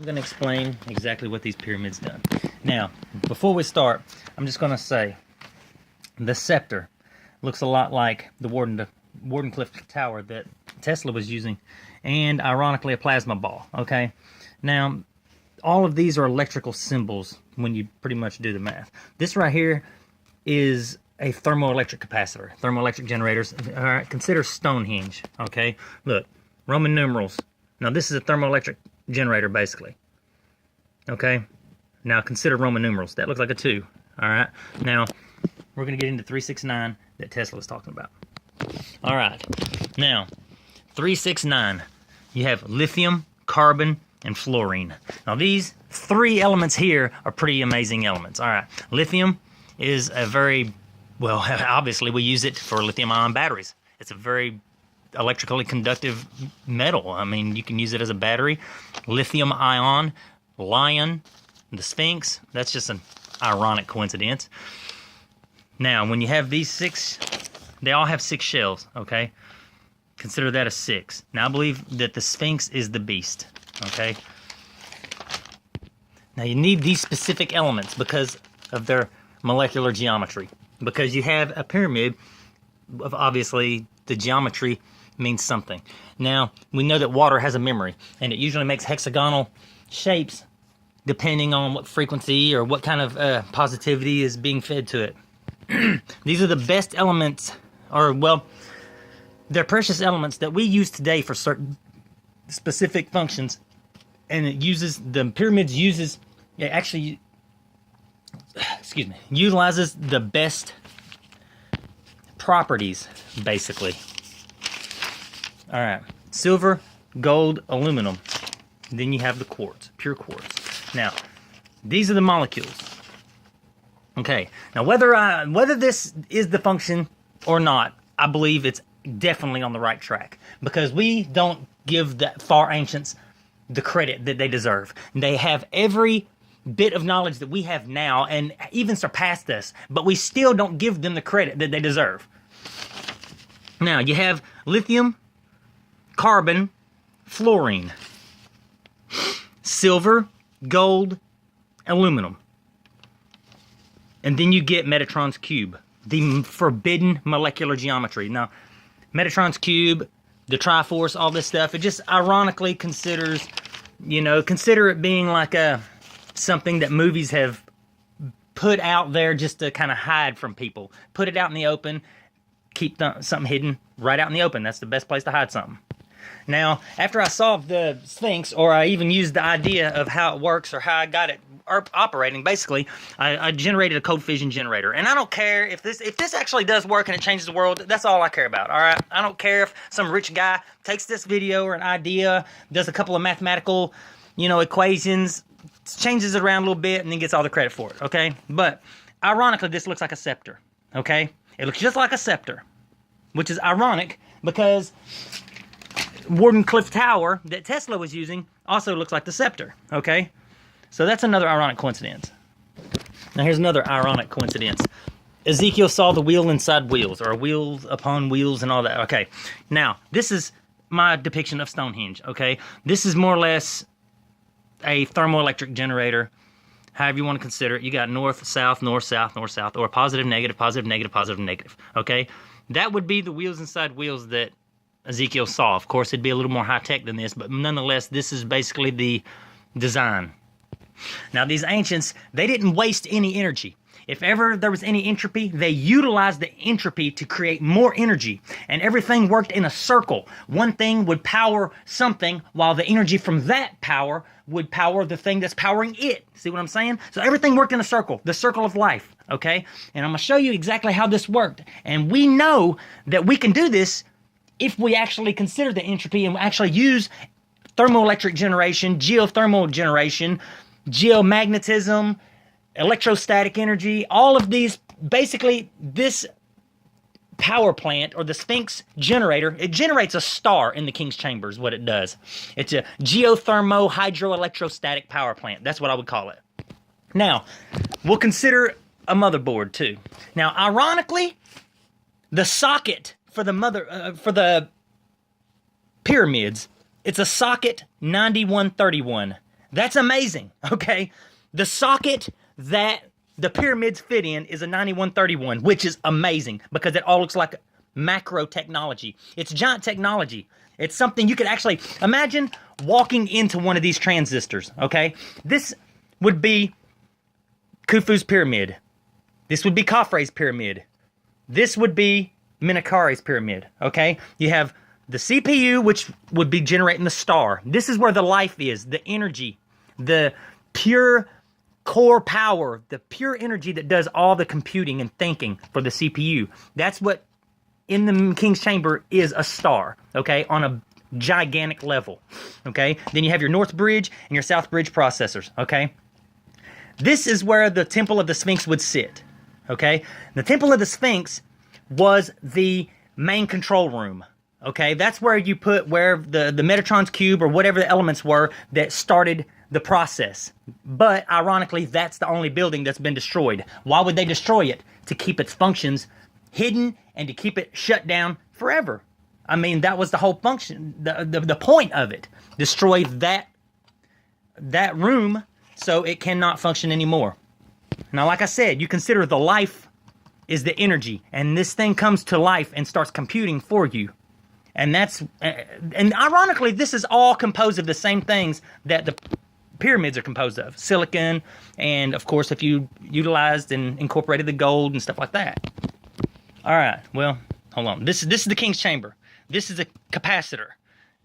I'm going to explain exactly what these pyramids done. Now, before we start, I'm just going to say the scepter looks a lot like the Wardenclyffe Tower that Tesla was using, and ironically a plasma ball. Okay, now all of these are electrical symbols when you pretty much do the math. This right here is a thermoelectric capacitor, thermoelectric generators. All right, consider Stonehenge. Okay, look, Roman numerals. Now this is a thermoelectric generator basically. Okay, now consider Roman numerals. That looks like a 2. All right, now we're going to get into 369 that Tesla was talking about. All right, now 369, you have lithium, carbon, and fluorine. Now these 3 elements here are pretty amazing elements. All right, lithium is a very, well, obviously we use it for lithium ion batteries. It's a very electrically conductive metal. I mean, you can use it as a battery. Lithium ion, lion, the Sphinx, that's just an ironic coincidence. Now, when you have these 6, they all have 6 shells, okay? Consider that a 6. Now, I believe that the Sphinx is the beast, okay? Now, you need these specific elements because of their molecular geometry. Because you have a pyramid, of obviously, the geometry means something. Now, we know that water has a memory, and it usually makes hexagonal shapes depending on what frequency or what kind of positivity is being fed to it. These are the best elements, or, well, they're precious elements that we use today for certain specific functions, and the pyramids uses, utilizes the best properties, basically. All right, silver, gold, aluminum. Then you have the quartz, pure quartz. Now, these are the molecules. Okay, now whether this is the function or not, I believe it's definitely on the right track, because we don't give the far ancients the credit that they deserve. They have every bit of knowledge that we have now, and even surpassed us, but we still don't give them the credit that they deserve. Now, you have lithium, carbon, fluorine, silver, gold, aluminum. And then you get Metatron's cube, the forbidden molecular geometry. Now, Metatron's cube, the Triforce, all this stuff, it just ironically consider it being like something that movies have put out there just to kind of hide from people. Put it out in the open, keep something hidden right out in the open. That's the best place to hide something. Now, after I solved the Sphinx, or I even used the idea of how it works or how I got it operating, basically, I generated a cold fission generator. And I don't care if this actually does work and it changes the world. That's all I care about, all right? I don't care if some rich guy takes this video or an idea, does a couple of mathematical, equations, changes it around a little bit, and then gets all the credit for it, okay? But, ironically, this looks like a scepter, okay? It looks just like a scepter, which is ironic because Wardenclyffe Tower that Tesla was using also looks like the scepter, okay? So that's another ironic coincidence. Now here's another ironic coincidence. Ezekiel saw the wheel inside wheels, or wheels upon wheels and all that. Okay, now this is my depiction of Stonehenge, okay? This is more or less a thermoelectric generator, however you want to consider it. You got north, south, north, south, north, south, or positive, negative, positive, negative, positive, negative, okay? That would be the wheels inside wheels that Ezekiel saw. Of course, it'd be a little more high-tech than this, but nonetheless, this is basically the design. Now, these ancients, they didn't waste any energy. If ever there was any entropy, they utilized the entropy to create more energy, and everything worked in a circle. One thing would power something, while the energy from that power would power the thing that's powering it. See what I'm saying? So everything worked in a circle, the circle of life, okay? And I'm going to show you exactly how this worked. And we know that we can do this if we actually consider the entropy and actually use thermoelectric generation, geothermal generation, geomagnetism, electrostatic energy, all of these, basically this power plant, or the Sphinx generator, it generates a star in the King's Chamber is what it does. It's a geothermo hydroelectrostatic power plant. That's what I would call it. Now, we'll consider a motherboard too. Now, ironically, the socket for the pyramids, it's a socket 9131. That's amazing, okay? The socket that the pyramids fit in is a 9131, which is amazing because it all looks like macro technology. It's giant technology. It's something you could actually imagine walking into one of these transistors, okay? This would be Khufu's pyramid. This would be Khafre's pyramid. This would be Menkare's pyramid, okay? You have the CPU, which would be generating the star. This is where the life is, the energy, the pure core power, the pure energy that does all the computing and thinking for the CPU. That's what in the King's Chamber is a star, okay, on a gigantic level, okay? Then you have your North Bridge and your South Bridge processors, okay? This is where the Temple of the Sphinx would sit, okay? The Temple of the Sphinx was the main control room, okay? That's where you put where the Metatron's cube or whatever the elements were that started the process. But ironically, that's the only building that's been destroyed. Why would they destroy it? To keep its functions hidden and to keep it shut down forever. I mean, that was the whole function, the point of it. Destroy that room so it cannot function anymore. Now, like I said, you consider the life is the energy, and this thing comes to life and starts computing for you. And ironically, this is all composed of the same things that the pyramids are composed of. Silicon, and of course, if you utilized and incorporated the gold and stuff like that. All right, well, hold on. This is the King's Chamber. This is a capacitor.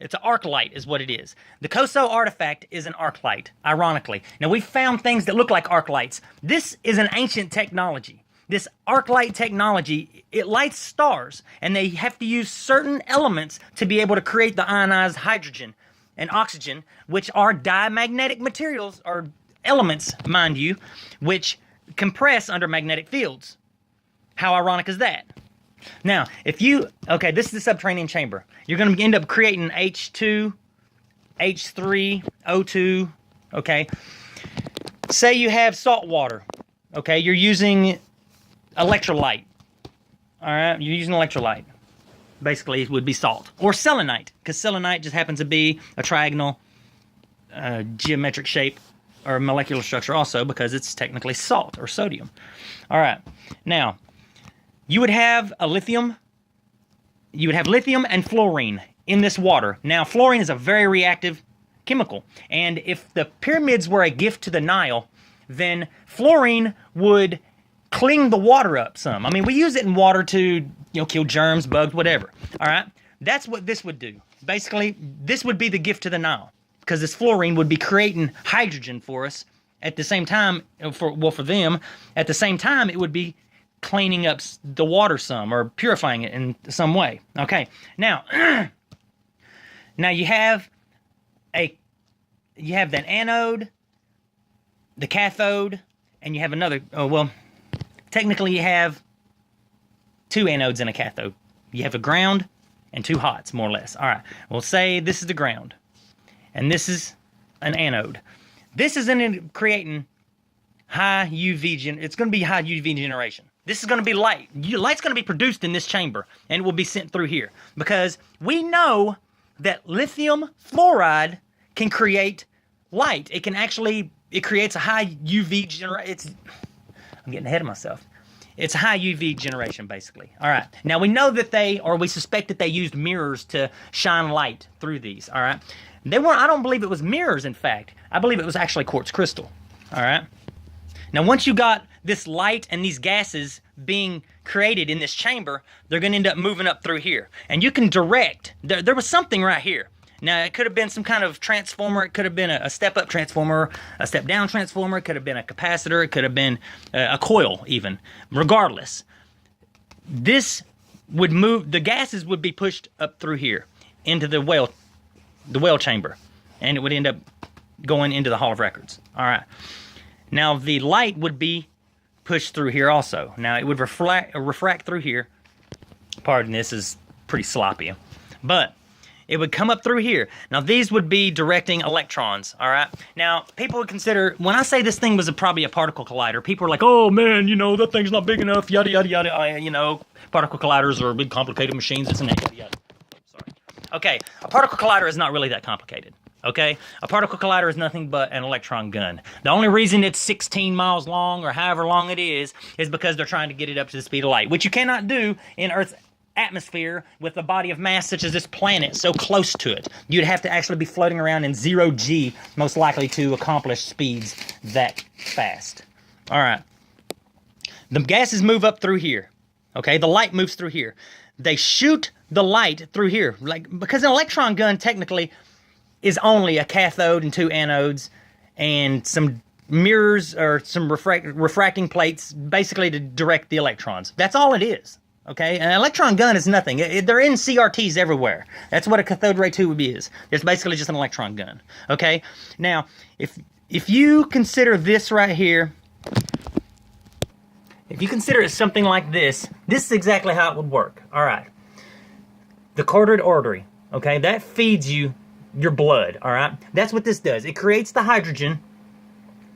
It's an arc light is what it is. The Koso artifact is an arc light, ironically. Now, we've found things that look like arc lights. This is an ancient technology. This arc light technology, it lights stars, and they have to use certain elements to be able to create the ionized hydrogen and oxygen, which are diamagnetic materials, or elements, mind you, which compress under magnetic fields. How ironic is that? Now, okay, this is the subterranean chamber. You're going to end up creating H2, H3, O2, okay? Say you have salt water, okay? You're using electrolyte, all right? You're using electrolyte. Basically, it would be salt. Or selenite, because selenite just happens to be a trigonal geometric shape or molecular structure also, because it's technically salt or sodium. All right, now, you would have lithium and fluorine in this water. Now, fluorine is a very reactive chemical, and if the pyramids were a gift to the Nile, then fluorine would clean the water up some. I mean, we use it in water to, kill germs, bugs, whatever. All right? That's what this would do. Basically, this would be the gift to the Nile, because this fluorine would be creating hydrogen for us at the same time, for them, at the same time, it would be cleaning up the water some, or purifying it in some way. Okay, now you have that anode, the cathode, and you have another, technically you have two anodes and a cathode. You have a ground and two hots, more or less. All right, we'll say this is the ground, and this is an anode. This is creating high UV, it's going to be high UV generation. This is going to be light. Light's going to be produced in this chamber, and it will be sent through here. Because we know that lithium fluoride can create light. It creates a high UV generation. I'm getting ahead of myself. It's a high UV generation, basically. All right. Now, we know that we suspect that they used mirrors to shine light through these. All right. I don't believe it was mirrors, in fact. I believe it was actually quartz crystal. All right. Now, once you got this light and these gases being created in this chamber, they're going to end up moving up through here. And you can direct. There was something right here. Now, it could have been some kind of transformer. It could have been a step-up transformer, a step-down transformer. It could have been a capacitor. It could have been a coil, even. Regardless, this would move. The gases would be pushed up through here into the well chamber, and it would end up going into the Hall of Records. All right. Now, the light would be pushed through here also. Now, it would refract through here. Pardon, this is pretty sloppy. But it would come up through here. Now, these would be directing electrons, all right? Now, people would consider, when I say this thing was probably a particle collider, people are like, oh, man, that thing's not big enough, yada, yada, yada. Particle colliders are big, complicated machines. It's an yada, yada. Sorry. Okay, a particle collider is not really that complicated, Okay, a particle collider is nothing but an electron gun. The only reason it's 16 miles long or however long it is because they're trying to get it up to the speed of light, which you cannot do in Earth's atmosphere with a body of mass such as this planet so close to it. You'd have to actually be floating around in 0 G, most likely, to accomplish speeds that fast. All right. The gases move up through here. Okay, the light moves through here. They shoot the light through here, because an electron gun technically is only a cathode and 2 anodes and some mirrors or some refracting plates, basically to direct the electrons. That's all it is. Okay, an electron gun is nothing. They're in CRTs everywhere. That's what a cathode ray tube is. It's basically just an electron gun. Okay, now if you consider this right here, if you consider it something like this, this is exactly how it would work. All right, the carotid artery. Okay, that feeds you your blood. All right, that's what this does. It creates the hydrogen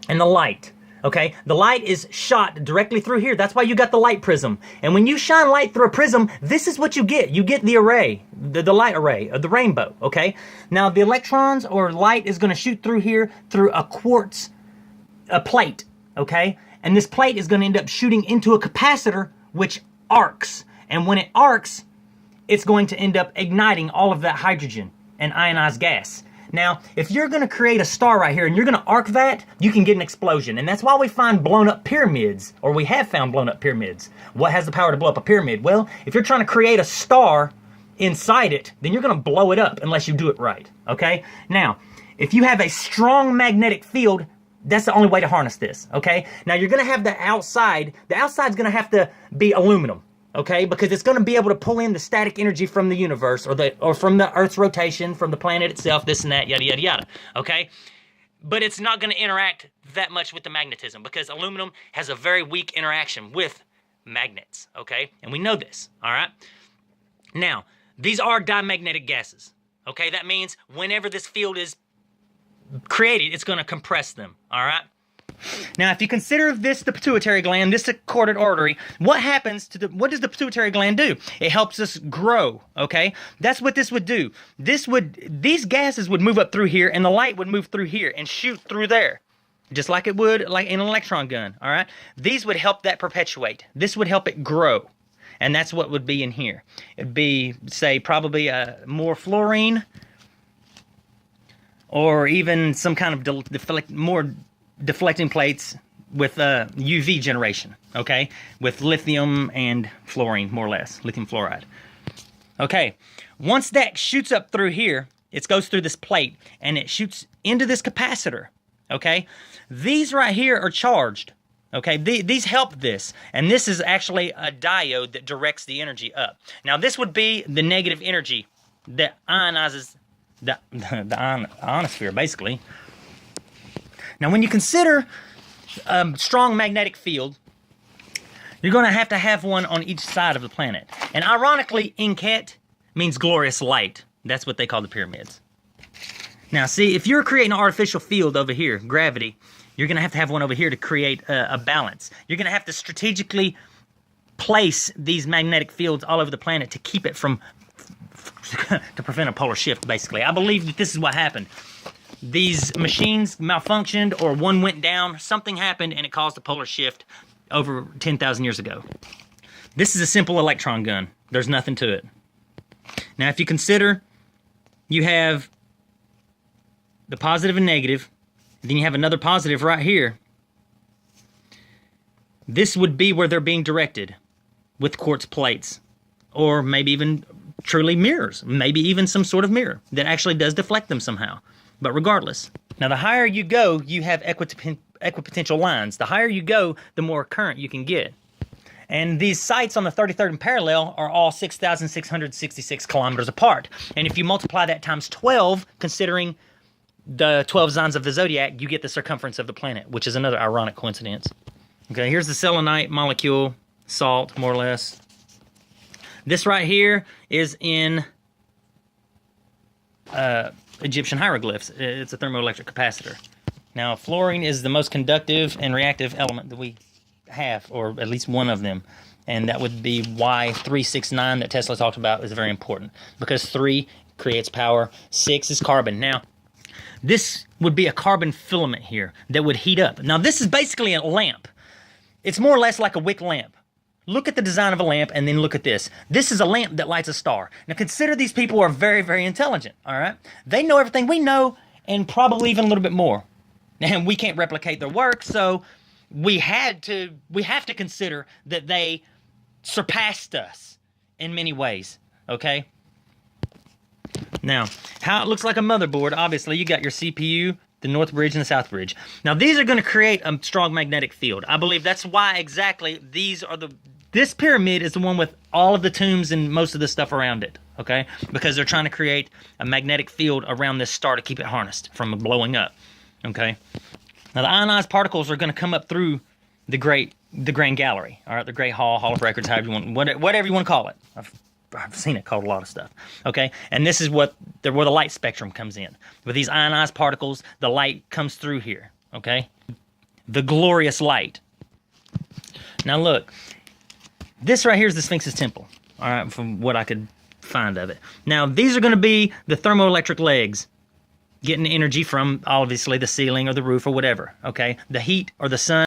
and the light. Okay, the light is shot directly through here. That's why you got the light prism. And when you shine light through a prism, this is what you get. You get the array, the light array of the rainbow. Okay, now the electrons or light is going to shoot through here through a quartz plate. Okay, and this plate is going to end up shooting into a capacitor, which arcs. And when it arcs, it's going to end up igniting all of that hydrogen and ionized gas. Now, if you're going to create a star right here and you're going to arc that, you can get an explosion. And that's why we find blown up pyramids, or we have found blown up pyramids. What has the power to blow up a pyramid? Well, if you're trying to create a star inside it, then you're going to blow it up unless you do it right. Okay? Now, if you have a strong magnetic field, that's the only way to harness this. Okay? Now, you're going to have the outside. The outside's going to have to be aluminum. Okay, because it's going to be able to pull in the static energy from the universe or from the Earth's rotation, from the planet itself, this and that, yada, yada, yada. Okay, but it's not going to interact that much with the magnetism because aluminum has a very weak interaction with magnets. Okay, and we know this. All right. Now, these are diamagnetic gases. Okay, that means whenever this field is created, it's going to compress them. All right. Now, if you consider this the pituitary gland, this the carotid artery, what does the pituitary gland do? It helps us grow, okay? That's what this would do. These gases would move up through here, and the light would move through here and shoot through there, just like it would like in an electron gun, all right? These would help that perpetuate. This would help it grow, and that's what would be in here. It'd be, say, probably more fluorine, or even some kind of more deflecting plates with UV generation, okay? With lithium and fluorine, more or less, lithium fluoride. Okay, once that shoots up through here, it goes through this plate, and it shoots into this capacitor, okay? These right here are charged, okay? These help this, and this is actually a diode that directs the energy up. Now, this would be the negative energy that ionizes the ionosphere, basically. Now, when you consider a strong magnetic field, you're going to have one on each side of the planet. And ironically, Inket means glorious light. That's what they call the pyramids. Now, see, if you're creating an artificial field over here, gravity, you're going to have one over here to create a balance. You're going to have to strategically place these magnetic fields all over the planet to keep it from, to prevent a polar shift, basically. I believe that this is what happened. These machines malfunctioned, or one went down, something happened, and it caused a polar shift over 10,000 years ago. This is a simple electron gun. There's nothing to it. Now, if you consider you have the positive and negative, then you have another positive right here. This would be where they're being directed with quartz plates, or maybe even truly mirrors, maybe even some sort of mirror that actually does deflect them somehow. But regardless, now the higher you go, you have equipotential lines. The higher you go, the more current you can get. And these sites on the 33rd and parallel are all 6,666 kilometers apart. And if you multiply that times 12, considering the 12 signs of the zodiac, you get the circumference of the planet, which is another ironic coincidence. Okay, here's the selenite molecule, salt, more or less. This right here is in Egyptian hieroglyphs. It's a thermoelectric capacitor. Now, fluorine is the most conductive and reactive element that we have, or at least one of them. And that would be why 369 that Tesla talked about is very important. Because 3 creates power, 6 is carbon. Now, This would be a carbon filament here that would heat up. Now, this is basically a lamp. It's more or less like a wick lamp. Look at the design of a lamp and then look at this. This is a lamp that lights a star. Now, consider these people are very, very intelligent, all right? They know everything we know and probably even a little bit more. And we can't replicate their work, so we have to consider that they surpassed us in many ways, okay? Now, how it looks like a motherboard, obviously, you got your CPU, the north bridge and the south bridge. Now, these are going to create a strong magnetic field. I believe that's why exactly this pyramid is the one with all of the tombs and most of the stuff around it, okay? Because they're trying to create a magnetic field around this star to keep it harnessed from blowing up, okay? Now, the ionized particles are going to come up through the Grand Gallery, all right? The Great Hall of Records, however you want, whatever you want to call it. I've seen it called a lot of stuff, okay? And this is where the light spectrum comes in. With these ionized particles, the light comes through here, okay? The glorious light. Now look, this right here is the Sphinx's temple, all right, from what I could find of it. Now, these are going to be the thermoelectric legs, getting energy from, obviously, the ceiling or the roof or whatever, okay? The heat or the sun